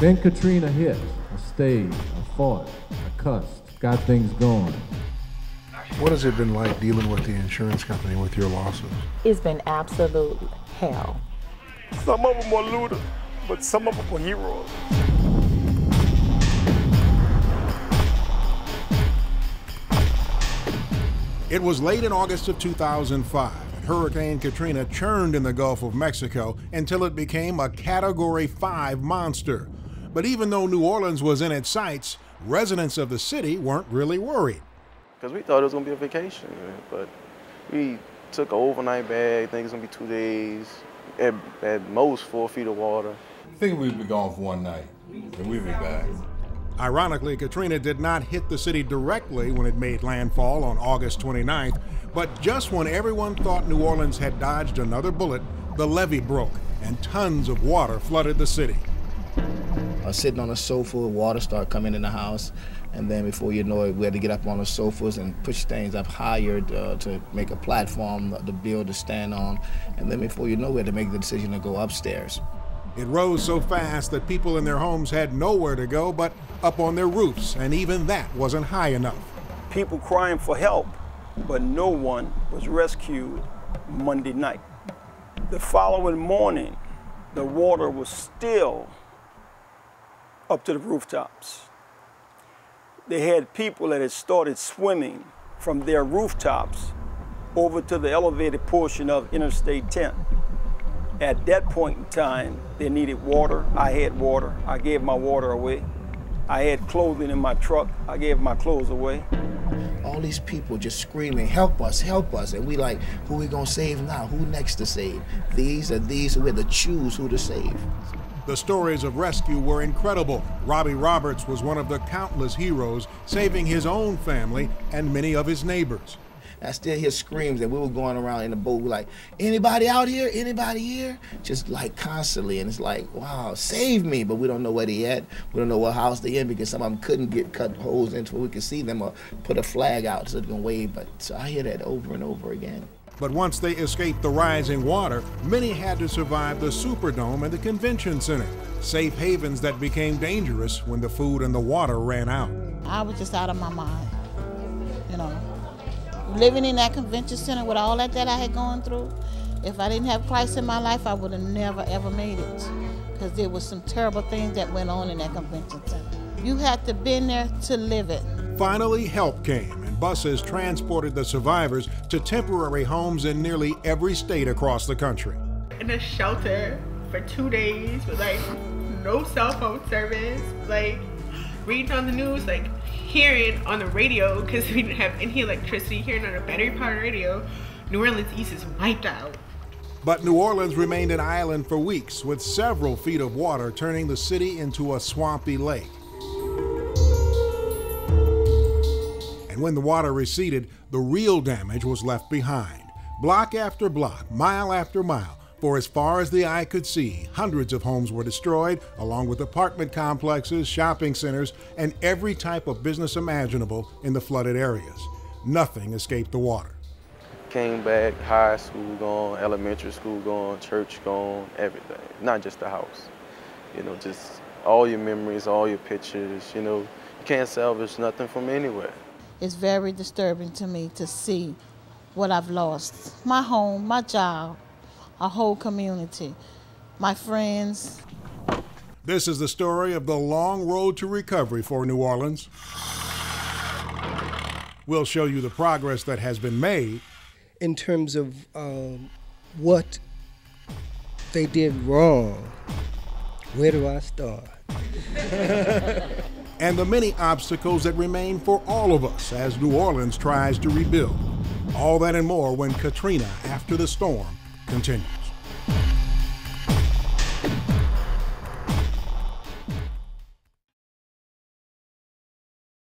Then Katrina hit. I stayed, I fought, I cussed, got things going. What has it been like dealing with the insurance company with your losses? It's been absolute hell. Some of them were looters, but some of them were heroes. It was late in August of 2005, and Hurricane Katrina churned in the Gulf of Mexico until it became a Category 5 monster. But even though New Orleans was in its sights, residents of the city weren't really worried. Because we thought it was going to be a vacation, but we took an overnight bag, think it's going to be 2 days, at most 4 feet of water. I think we'd be gone for one night, and we'd be back. Ironically, Katrina did not hit the city directly when it made landfall on August 29th, but just when everyone thought New Orleans had dodged another bullet, the levee broke and tons of water flooded the city. I was sitting on a sofa, water started coming in the house, and then before you know it, we had to get up on the sofas and push things up higher to make a platform to build to stand on, and then before you know, we had to make the decision to go upstairs. It rose so fast that people in their homes had nowhere to go but up on their roofs, and even that wasn't high enough. People crying for help, but no one was rescued Monday night. The following morning, the water was still up to the rooftops. They had people that had started swimming from their rooftops over to the elevated portion of Interstate 10. At that point in time, they needed water. I had water. I gave my water away. I had clothing in my truck. I gave my clothes away. All these people just screaming, help us, help us. And we like, who we gonna save now? Who next to save? These or these? We had to choose who to save. The stories of rescue were incredible. Robbie Roberts was one of the countless heroes, saving his own family and many of his neighbors. I still hear screams, and we were going around in the boat, like, anybody out here? Anybody here? Just like constantly, and it's like, wow, save me, but we don't know where they at. We don't know what house they in because some of them couldn't get cut holes into where we could see them or put a flag out so they can wave, but so I hear that over and over again. But once they escaped the rising water, many had to survive the Superdome and the Convention Center, safe havens that became dangerous when the food and the water ran out. I was just out of my mind, you know. Living in that convention center with all that I had gone through, if I didn't have Christ in my life, I would have never, ever made it. Because there was some terrible things that went on in that convention center. You had to be there to live it. Finally, help came, and buses transported the survivors to temporary homes in nearly every state across the country. In a shelter for 2 days with like no cell phone service, like reading on the news, like hearing on the radio, because we didn't have any electricity, hearing on a battery-powered radio, New Orleans East is wiped out. But New Orleans remained an island for weeks, with several feet of water turning the city into a swampy lake. And when the water receded, the real damage was left behind. Block after block, mile after mile, for as far as the eye could see, hundreds of homes were destroyed, along with apartment complexes, shopping centers, and every type of business imaginable in the flooded areas. Nothing escaped the water. Came back, high school gone, elementary school gone, church gone, everything. Not just the house. You know, just all your memories, all your pictures, you know. You can't salvage nothing from anywhere. It's very disturbing to me to see what I've lost. My home, my job, a whole community, my friends. This is the story of the long road to recovery for New Orleans. We'll show you the progress that has been made. In terms of what they did wrong, where do I start? And the many obstacles that remain for all of us as New Orleans tries to rebuild. All that and more when Katrina, After the Storm, continues.